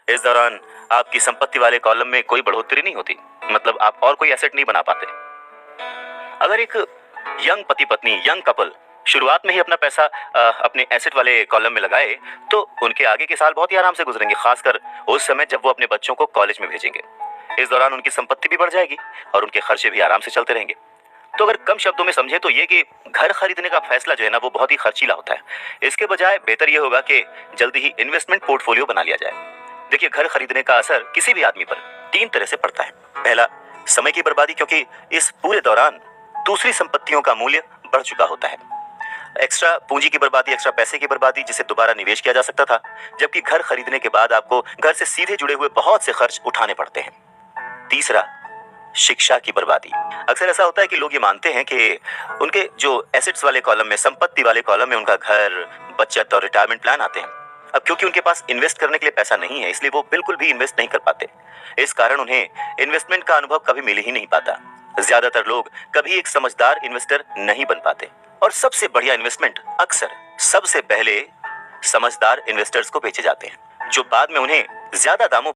इस दौरान आपकी संपत्ति वाले कॉलम में कोई बढ़ोतरी नहीं होती, मतलब आप और कोई एसेट नहीं बना पाते। अगर एक यंग पति पत्नी, यंग कपल शुरुआत में ही अपना पैसा अपने एसेट वाले कॉलम में लगाए तो उनके आगे के साल बहुत ही आराम से गुजरेंगे, खासकर उस समय जब वो अपने बच्चों को कॉलेज में भेजेंगे। इस दौरान उनकी संपत्ति भी बढ़ जाएगी और उनके खर्चे भी आराम से चलते रहेंगे। तो अगर कम शब्दों में समझे तो ये कि घर खरीदने का फैसला जो है ना वो बहुत ही खर्चीला होता है। इसके बजाय बेहतर ये होगा कि जल्दी ही इन्वेस्टमेंट पोर्टफोलियो बना लिया जाए। देखिए, घर खरीदने का असर किसी भी आदमी पर 3 तरह से पड़ता है। पहला, समय की बर्बादी, क्योंकि इस पूरे दौरान दूसरी संपत्तियों का मूल्य बढ़ चुका होता है। एक्स्ट्रा पूंजी की बर्बादी, एक्स्ट्रा पैसे की बर्बादी जिसे दोबारा निवेश किया जा सकता था, जबकि घर खरीदने के बाद आपको घर से सीधे जुड़े हुए बहुत से खर्च उठाने पड़ते हैं। तीसरा, शिक्षा की बर्बादी। अक्सर ऐसा होता है कि लोग ये मानते हैं कि उनके जो एसेट्स वाले कॉलम में, संपत्ति वाले कॉलम में उनका घर, बचत और रिटायरमेंट प्लान आते हैं। अब क्योंकि उनके पास इन्वेस्ट करने के लिए पैसा नहीं है, इसलिए वो बिल्कुल भी इन्वेस्ट नहीं कर पाते। इस कारण उन्हें इन्वेस्टमेंट का अनुभव कभी मिल ही नहीं पाता। ज्यादातर लोग कभी एक समझदार इन्वेस्टर नहीं बन पाते और सबसे बढ़िया इन्वेस्टमेंट अक्सर सबसे पहले समझदार इन्वेस्टर्स को बेचे जाते हैं, जो बाद में उन्हें ज्यादा दामों